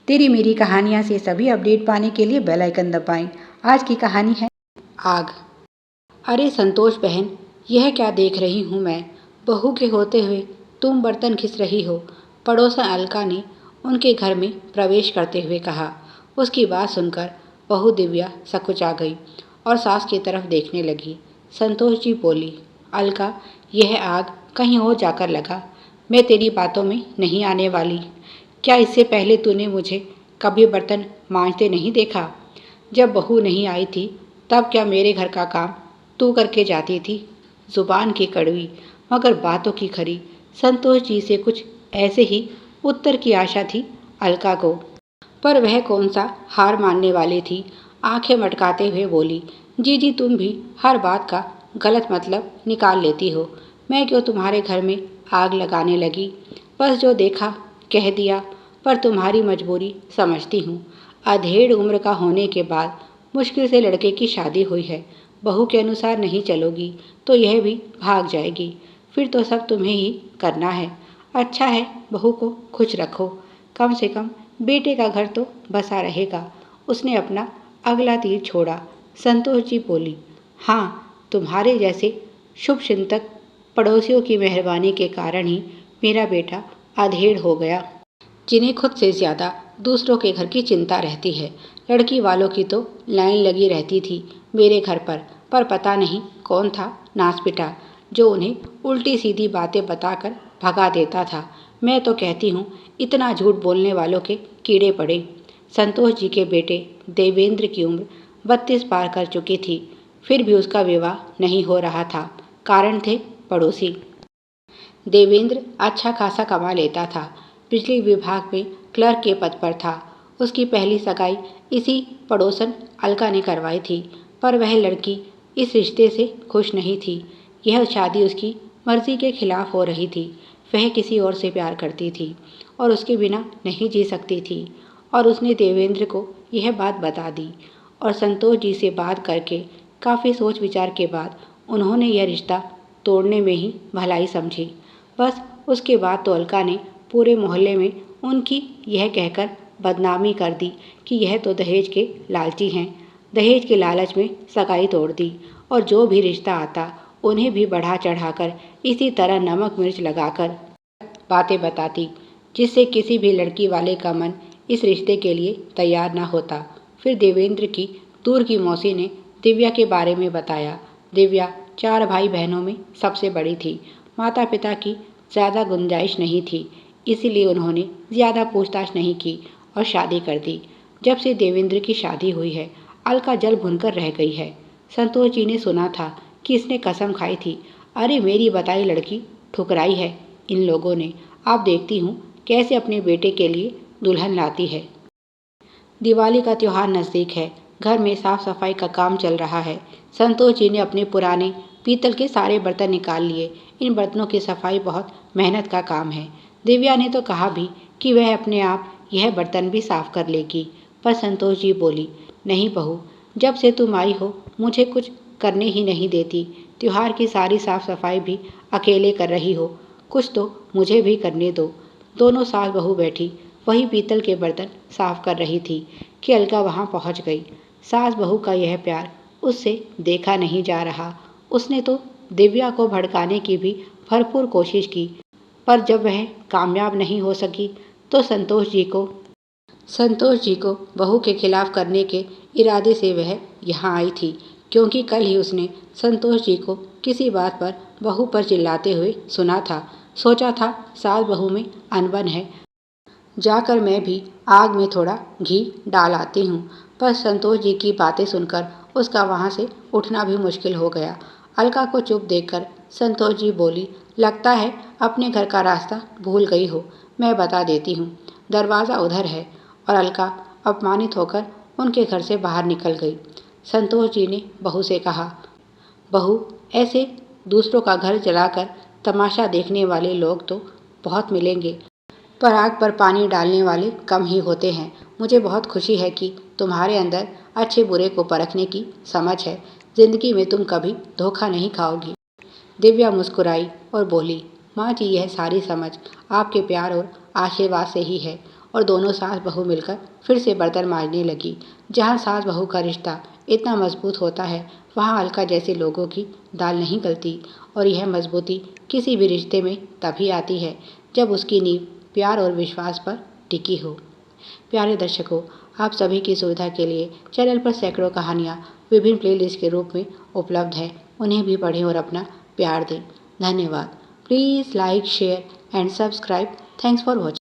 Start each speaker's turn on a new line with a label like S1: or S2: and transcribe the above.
S1: तेरी मेरी कहानियाँ से सभी अपडेट पाने के लिए बेल आइकन दबाएं। आज की कहानी है आग। अरे संतोष बहन, यह क्या देख रही हूँ मैं? बहू के होते हुए तुम बर्तन घिस रही हो, पड़ोसन अलका ने उनके घर में प्रवेश करते हुए कहा। उसकी बात सुनकर बहू दिव्या सकुचा गई और सास की तरफ देखने लगी। संतोष जी बोली, अलका, यह आग कहीं और जाकर लगा। मैं तेरी बातों में नहीं आने वाली। क्या इससे पहले तूने मुझे कभी बर्तन मांजते नहीं देखा? जब बहू नहीं आई थी तब क्या मेरे घर का काम तू करके जाती थी? जुबान की कड़वी मगर बातों की खरी। संतोष जी से कुछ ऐसे ही उत्तर की आशा थी अलका को, पर वह कौन सा हार मानने वाली थी। आंखें मटकाते हुए बोली, जी तुम भी हर बात का गलत मतलब निकाल लेती हो। मैं क्यों तुम्हारे घर में आग लगाने लगी? बस जो देखा कह दिया, पर तुम्हारी मजबूरी समझती हूँ। अधेड़ उम्र का होने के बाद मुश्किल से लड़के की शादी हुई है। बहू के अनुसार नहीं चलोगी तो यह भी भाग जाएगी। फिर तो सब तुम्हें ही करना है। अच्छा है, बहू को खुश रखो। कम से कम बेटे का घर तो बसा रहेगा। उसने अपना अगला तीर छोड़ा। संतोष जी बोली, हाँ, तुम्हारे जैसे शुभ चिंतक पड़ोसियों की मेहरबानी के कारण ही मेरा बेटा अधेड़ हो गया, जिन्हें खुद से ज़्यादा दूसरों के घर की चिंता रहती है। लड़की वालों की तो लाइन लगी रहती थी मेरे घर पर पता नहीं कौन था नासपिटा जो उन्हें उल्टी सीधी बातें बताकर भगा देता था। मैं तो कहती हूँ इतना झूठ बोलने वालों के कीड़े पड़े। संतोष जी के बेटे देवेंद्र की उम्र 32 पार कर चुकी थी, फिर भी उसका विवाह नहीं हो रहा था। कारण थे पड़ोसी। देवेंद्र अच्छा खासा कमा लेता था, बिजली विभाग में क्लर्क के पद पर था। उसकी पहली सगाई इसी पड़ोसन अलका ने करवाई थी, पर वह लड़की इस रिश्ते से खुश नहीं थी। यह शादी उसकी मर्जी के खिलाफ हो रही थी। वह किसी और से प्यार करती थी और उसके बिना नहीं जी सकती थी, और उसने देवेंद्र को यह बात बता दी। और संतोष जी से बात करके काफ़ी सोच विचार के बाद उन्होंने यह रिश्ता तोड़ने में ही भलाई समझी। बस उसके बाद तो अलका ने पूरे मोहल्ले में उनकी यह कहकर बदनामी कर दी कि यह तो दहेज के लालची हैं। दहेज के लालच में सगाई तोड़ दी, और जो भी रिश्ता आता उन्हें भी बढ़ा चढ़ाकर इसी तरह नमक मिर्च लगाकर बातें बताती, जिससे किसी भी लड़की वाले का मन इस रिश्ते के लिए तैयार न होता। फिर देवेंद्र की दूर की मौसी ने दिव्या के बारे में बताया। दिव्या 4 भाई बहनों में सबसे बड़ी थी। माता पिता की ज़्यादा गुंजाइश नहीं थी, इसीलिए उन्होंने ज़्यादा पूछताछ नहीं की और शादी कर दी। जब से देवेंद्र की शादी हुई है, अलका जल भुनकर रह गई है। संतोष जी ने सुना था कि इसने कसम खाई थी। अरे मेरी बताई लड़की ठुकराई है इन लोगों ने। आप देखती हूँ कैसे अपने बेटे के लिए दुल्हन लाती है। दिवाली का त्योहार नज़दीक है। घर में साफ सफाई का काम चल रहा है। संतोष जी ने अपने पुराने पीतल के सारे बर्तन निकाल लिए। इन बर्तनों की सफाई बहुत मेहनत का काम है। दिव्या ने तो कहा भी कि वह अपने आप यह बर्तन भी साफ कर लेगी, पर संतोष जी बोली, नहीं बहू, जब से तुम आई हो मुझे कुछ करने ही नहीं देती। त्योहार की सारी साफ सफाई भी अकेले कर रही हो, कुछ तो मुझे भी करने दो। दोनों सास बहू बैठी वही पीतल के बर्तन साफ कर रही थी कि अलका वहाँ पहुँच गई। सास बहू का यह प्यार उससे देखा नहीं जा रहा। उसने तो दिव्या को भड़काने की भी भरपूर कोशिश की, पर जब वह कामयाब नहीं हो सकी तो संतोष जी को बहू के खिलाफ करने के इरादे से वह यहाँ आई थी, क्योंकि कल ही उसने संतोष जी को किसी बात पर बहू पर चिल्लाते हुए सुना था। सोचा था सास बहू में अनबन है, जाकर मैं भी आग में थोड़ा घी डाल आती हूँ, पर संतोष जी की बातें सुनकर उसका वहाँ से उठना भी मुश्किल हो गया। अलका को चुप देखकर संतोष जी बोली, लगता है अपने घर का रास्ता भूल गई हो। मैं बता देती हूँ, दरवाज़ा उधर है। और अलका अपमानित होकर उनके घर से बाहर निकल गई। संतोष जी ने बहू से कहा, बहू, ऐसे दूसरों का घर जलाकर तमाशा देखने वाले लोग तो बहुत मिलेंगे, पर आग पर पानी डालने वाले कम ही होते हैं। मुझे बहुत खुशी है कि तुम्हारे अंदर अच्छे बुरे को परखने की समझ है। जिंदगी में तुम कभी धोखा नहीं खाओगी। दिव्या मुस्कुराई और बोली, माँ जी, यह सारी समझ आपके प्यार और आशीर्वाद से ही है। और दोनों सास बहू मिलकर फिर से बर्तन मांजने लगी। जहाँ सास बहू का रिश्ता इतना मजबूत होता है, वहाँ अलका जैसे लोगों की दाल नहीं गलती। और यह मजबूती किसी भी रिश्ते में तभी आती है जब उसकी नींव प्यार और विश्वास पर टिकी हो। प्यारे दर्शकों, आप सभी की सुविधा के लिए चैनल पर सैकड़ों कहानियाँ विभिन्न प्लेलिस्ट के रूप में उपलब्ध है। उन्हें भी पढ़ें और अपना प्यार दें। धन्यवाद। Please like, share and subscribe. Thanks for watching.